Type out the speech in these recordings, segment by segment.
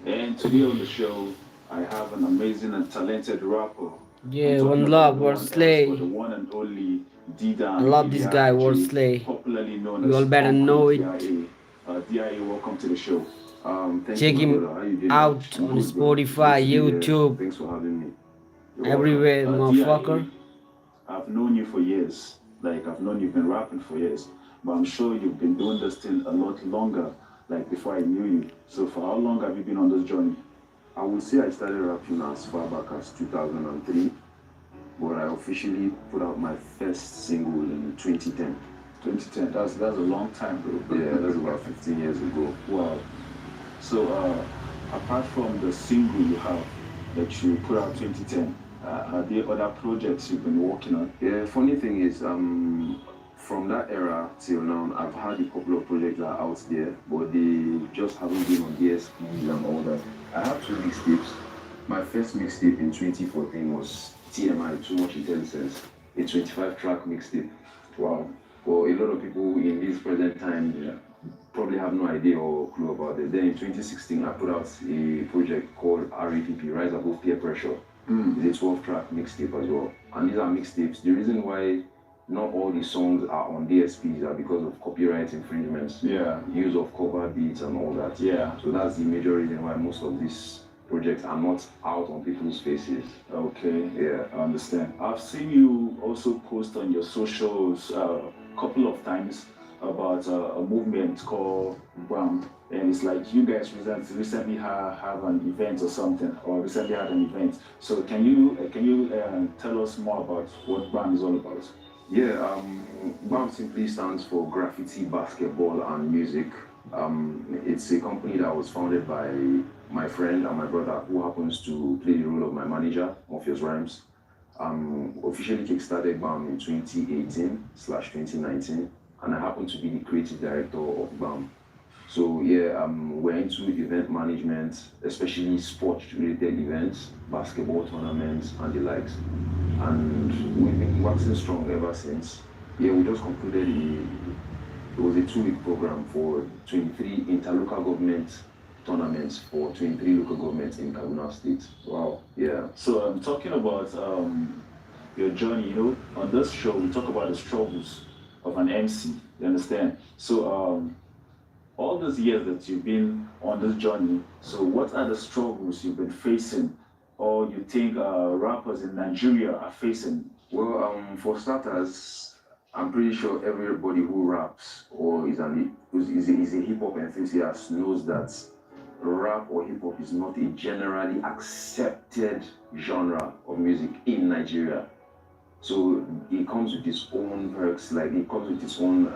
And today on the show, I have an amazing and talented rapper. I'm Yeah, talking one about love, no one else but the Worsley. one and only I Didan love this guy, Iliaji, Worsley. popularly known You all as better Uncle know it. DIA. DIA, welcome to the show. Thank you, Check my him brother. How you doing? out I'm on good, bro. It's good Spotify, to be here. YouTube, Thanks for having me. You're welcome. everywhere, motherfucker. DIA, I've known you for years. Like, I've known you've been rapping for years. But I'm sure you've been doing this thing a lot longer, like before I knew you. So, for how long have you been on this journey? I would say I started rapping as far back as 2003, but I officially put out my first single in 2010. 2010. That's a long time, bro. Yeah, that's about 15 years ago. Wow. So, apart from the single you have that you put out 2010, are there other projects you've been working on? Yeah, funny thing is, from that era till now, I've had a couple of projects that are out there, but they just haven't been on DSPs and all that. I have two mixtapes. My first mixtape in 2014 was TMI, Too Much Intelligence, a 25 track mixtape. Wow. Well, a lot of people in this present time probably have no idea or clue about it. Then in 2016, I put out a project called RAPP, Rise Above Peer Pressure. It's a 12 track mixtape as well. And these are mixtapes. The reason why not all the songs are on DSPs are because of copyright infringements. Yeah. Use of cover beats and all that. Yeah. So that's the major reason why most of these projects are not out on people's faces. Okay. Yeah. I understand. I've seen you also post on your socials a couple of times about a movement called BRAM. And it's like you guys recently have an event or something, or recently had an event. So can you tell us more about what BRAM is all about? Yeah, BAM simply stands for Graffiti, Basketball, and Music. It's a company that was founded by my friend and my brother, who happens to play the role of my manager, Morpheus Rhymes. Officially kickstarted BAM in 2018/2019, and I happen to be the creative director of BAM. So yeah, we're into event management, especially sports-related events, basketball tournaments, and the likes. And we've been waxing strong ever since. Yeah, we just concluded it was a 2 week program for 23 interlocal government tournaments for 23 local governments in Kaduna State. Wow. Yeah. So I'm talking about your journey. On this show we talk about the struggles of an MC. You understand? So all those years that you've been on this journey, so what are the struggles you've been facing, or you think rappers in Nigeria are facing? Well, for starters, I'm pretty sure everybody who raps or is a hip hop enthusiast knows that rap or hip hop is not a generally accepted genre of music in Nigeria. So it comes with its own perks, like it comes with its own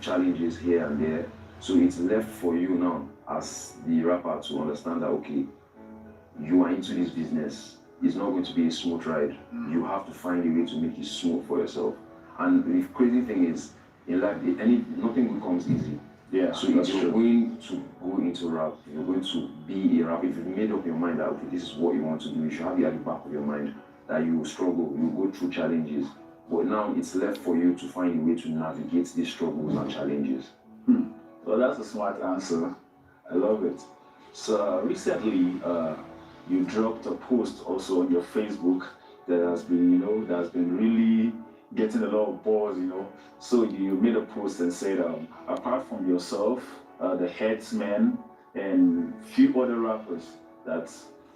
challenges here and there. So it's left for you now as the rapper to understand that, okay, you are into this business. It's not going to be a smooth ride. You have to find a way to make it smooth for yourself. And the crazy thing is, in life, nothing good comes easy. Yeah, So if that's you're true. going to go into rap, you're going to be a rap. If you've made up your mind that, okay, this is what you want to do, you should have it at the back of your mind that you will struggle, you will go through challenges. But now it's left for you to find a way to navigate these struggles and challenges. Well, that's a smart answer. I love it. So recently, you dropped a post also on your Facebook that has been, that has been really getting a lot of buzz. So you made a post and said, apart from yourself, the Headsman, and few other rappers, that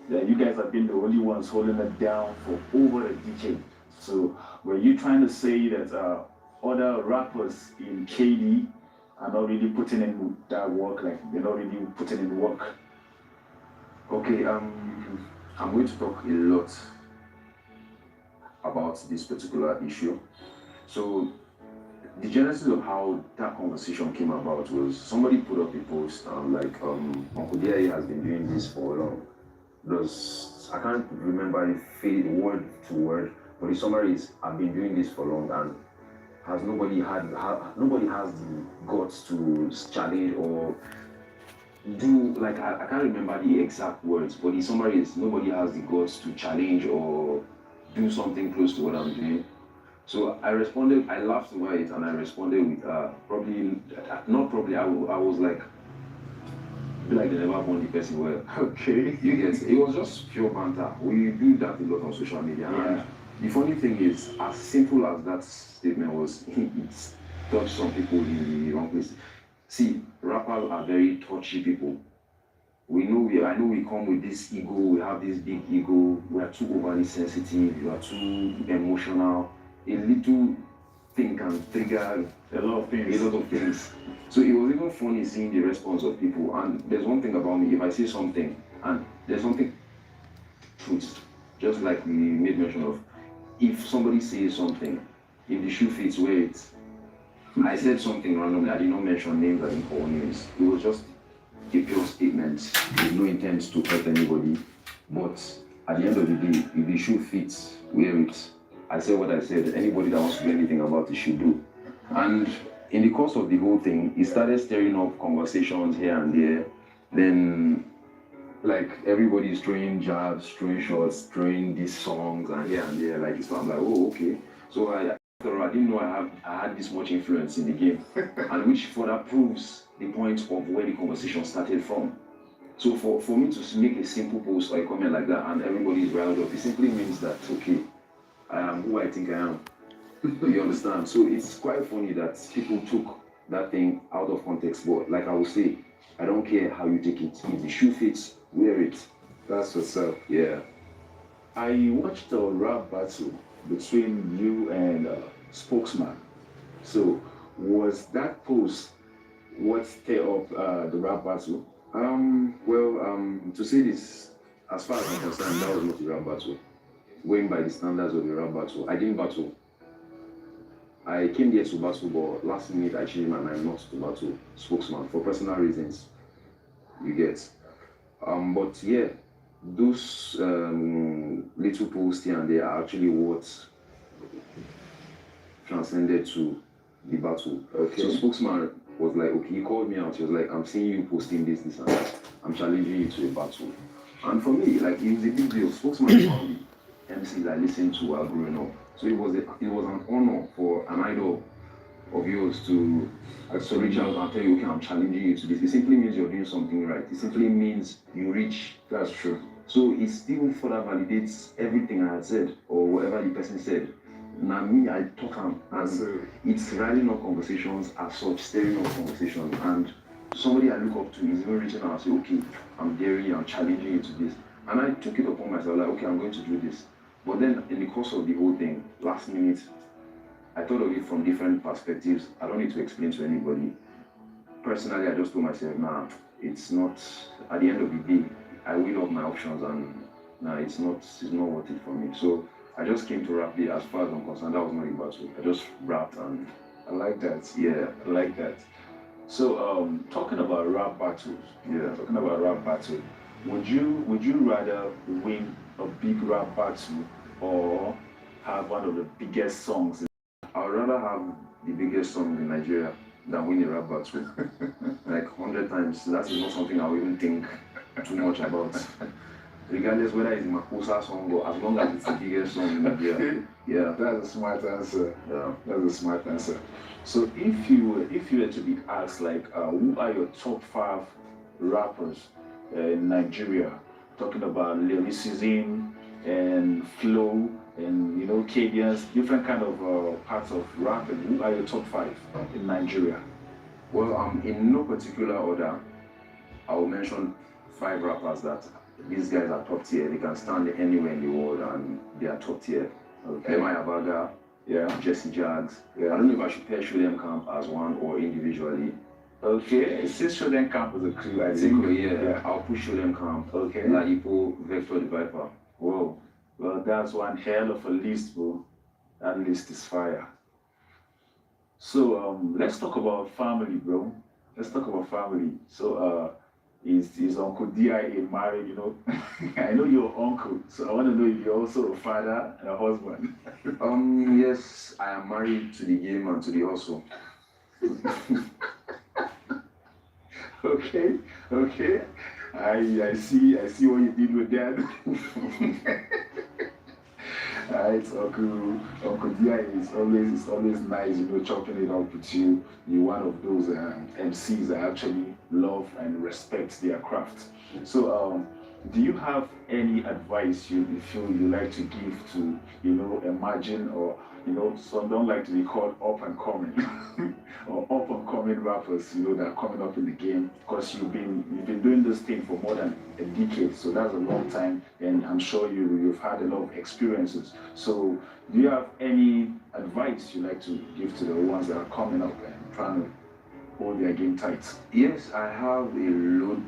that you guys have been the only ones holding it down for over a decade. So were you trying to say that other rappers in KD are not really putting in that work, like they're not really putting in work? Okay, I'm going to talk a lot about this particular issue. So the genesis of how that conversation came about was somebody put up a post Uncle DIA has been doing this for long. I can't remember the word to word, but the summary is I've been doing this for long, and nobody has the guts to challenge or do, like, I can't remember the exact words, but the summary is nobody has the guts to challenge or do something close to what I'm doing. So I responded, I laughed over it, and I responded with not probably, I was like, feel like they never born the person well. Okay. You get it was just pure banter. We do that a lot on social media. Yeah. And the funny thing is, as simple as that statement was, it touched some people in the wrong place. See, rappers are very touchy people. I know we come with this ego, we have this big ego, we are too overly sensitive, we are too emotional. A little thing can trigger A lot of things. a lot of things. So it was even funny seeing the response of people. And there's one thing about me, if I say something and there's something truth, just like we made mention of, if somebody says something, if the shoe fits, wear it. I said something randomly, I did not mention names, I didn't call names. It was just a pure statement with no intent to hurt anybody. But at the end of the day, if the shoe fits, wear it. I said what I said. Anybody that wants to do anything about it should do. And in the course of the whole thing, it started stirring up conversations here and there. Then, like, everybody is throwing jabs, throwing shots, throwing these songs and here and there. Like, so I'm like, oh, okay. So I didn't know I had this much influence in the game, and which further proves the point of where the conversation started from. So for me to make a simple post or a comment like that and everybody is riled up, it simply means that, okay, I am who I think I am. You understand? So it's quite funny that people took that thing out of context, but like I will say, I don't care how you take it. If the shoe fits, wear it. That's what's up. Yeah. I watched a rap battle between you and Spokesman. So was that post what stirred up the rap battle? To say this, as far as I'm concerned, that was not a rap battle. Going by the standards of a rap battle, I didn't battle. I came here to battle, but last minute I changed my mind not to battle Spokesman for personal reasons. You get. But yeah, those little posts here and there are actually what transcended to the battle. Okay. So Spokesman was like, okay, he called me out. He was like, I'm seeing you posting this, and that. I'm challenging you to a battle. And for me, like, it was a big deal. Spokesman is one of the MCs I listened to while growing up. So it was an honor for an idol of yours to reach out and tell you, okay, I'm challenging you to this. It simply means you're doing something right. It simply means you reach. That's true. So it still further validates everything I had said or whatever the person said. Now me, I talk and it's riling up conversations as such, stirring up conversations. And somebody I look up to is even reaching out and say, okay, I'm daring you, I'm challenging you to this. And I took it upon myself, like, okay, I'm going to do this. But then in the course of the whole thing, last minute, I thought of it from different perspectives. I don't need to explain to anybody. Personally, I just told myself, nah, it's not, at the end of the day, I weighed up my options and nah, it's not worth it for me. So I just came to rap it. As far as I'm concerned, that was not a battle. I just rapped and I like that. yeah, I like that. So talking about rap battles, would you rather win a big rap battle or have one of the biggest songs? I would rather have the biggest song in Nigeria than win a rap battle. Like 100 times. That is not something I would even think too much about. Regardless whether it's Makosa song or as long as it's the biggest song in Nigeria. Yeah. That's a smart answer. Yeah. That's a smart answer. So if you were to be asked, like, who are your top 5 rappers in Nigeria? Talking about lyricism and flow and, you know, cadence, different kind of parts of rapping. Who are your top 5 in Nigeria? Well, in no particular order, I will mention 5 rappers that these guys are top tier. They can stand anywhere in the world and they are top tier. Okay. M.I. Abaga, Yeah. Jesse Jags. Yeah. I don't know if I should pair Show Them Camp as one or individually. Okay. Since Show Them Camp was a crew, I Zico, think. yeah. I'll push Show Them Camp. Okay. Laipo, Vector the Viper. Whoa. Well, that's one hell of a list, bro. That list is fire. So let's talk about family, bro. Let's talk about family. So is Uncle D.I.A. married, you know? I know you're uncle, so I want to know if you're also a father and a husband. Yes, I am married to the game and to the hustle. Okay. I see what you did with that. Alright, Uncle Dia is always nice, chopping it up with you. You're one of those MCs that actually love and respect their craft. So, do you have any advice you feel you like to give to, Imagine, or some don't like to be called up and coming or up and coming rappers, that are coming up in the game, because you've been doing this thing for more than a decade, so that's a long time, and I'm sure you've had a lot of experiences. So, do you have any advice you like to give to the ones that are coming up and trying to hold their game tight? Yes, I have a load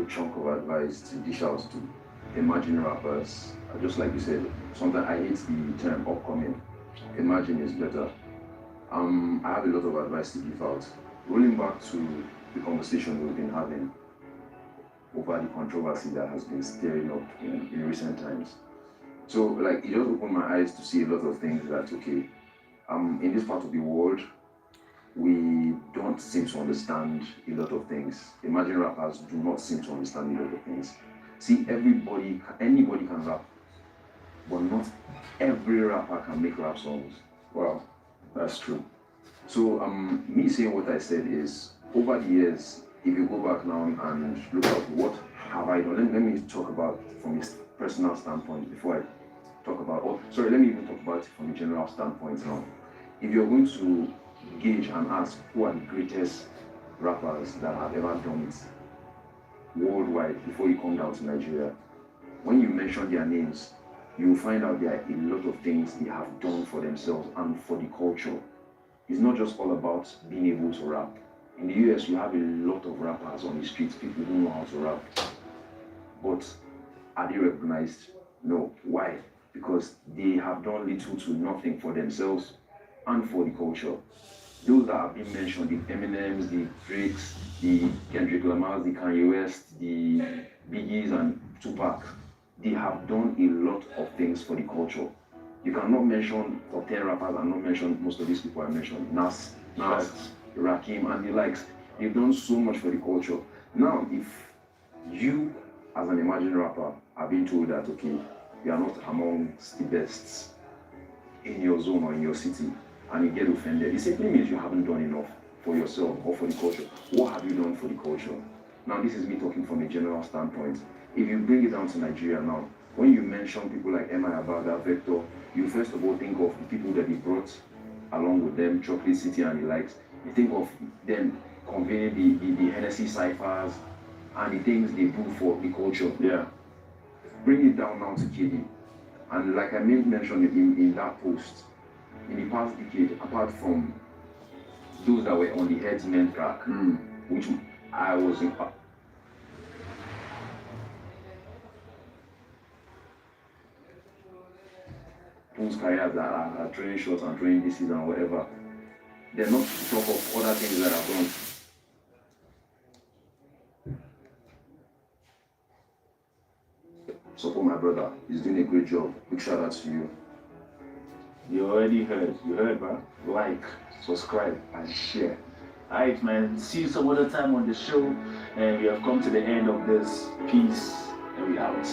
chunk of advice to dish out to emerging rappers. Just like you said, sometimes I hate the term upcoming. Imagine is better. I have a lot of advice to give out. Rolling back to the conversation we've been having over the controversy that has been stirring up in recent times. So, like, it just opened my eyes to see a lot of things that, okay, in this part of the world, we don't seem to understand a lot of things. Emerging rappers do not seem to understand a lot of things. See, anybody can rap, but not every rapper can make rap songs. Wow, that's true. So, me saying what I said is, over the years, if you go back now and look at what have I done, let me talk about from a personal standpoint before I talk about, let me even talk about it from a general standpoint now. If you're going to gauge and ask who are the greatest rappers that have ever done it worldwide before you come down to Nigeria, when you mention their names, you will find out there are a lot of things they have done for themselves and for the culture. It's not just all about being able to rap. In the US, you have a lot of rappers on the streets, people who know how to rap. But are they recognized? No. Why? Because they have done little to nothing for themselves and for the culture. Those that have been mentioned, the Eminems, the Drakes, the Kendrick Lamars, the Kanye West, the Biggies and Tupac, they have done a lot of things for the culture. You cannot mention top 10 rappers and not mention most of these people I mentioned. Nas, Rakim, and the likes. They've done so much for the culture. Now, if you, as an emerging rapper, are being told that, okay, you are not amongst the best in your zone or in your city, and you get offended, it simply means you haven't done enough for yourself or for the culture. What have you done for the culture? Now, this is me talking from a general standpoint. If you bring it down to Nigeria now, when you mention people like M.I. Abada, Vector, you first of all think of the people that he brought along with them, Chocolate City and the likes. You think of them conveying the Hennessy ciphers and the things they do for the culture. Yeah. Bring it down now to KD. And like I mentioned in that post, in the past decade, apart from those that were on the Headsmen track, which I was in, whose careers that are training shots and training this season or whatever, they're not to talk of other things that I've done. Support my brother, he's doing a great job. Big shout out to you. You already heard. You heard, man. Like, subscribe, and share. Alright, man. See you some other time on the show. And we have come to the end of this. Peace, and we out.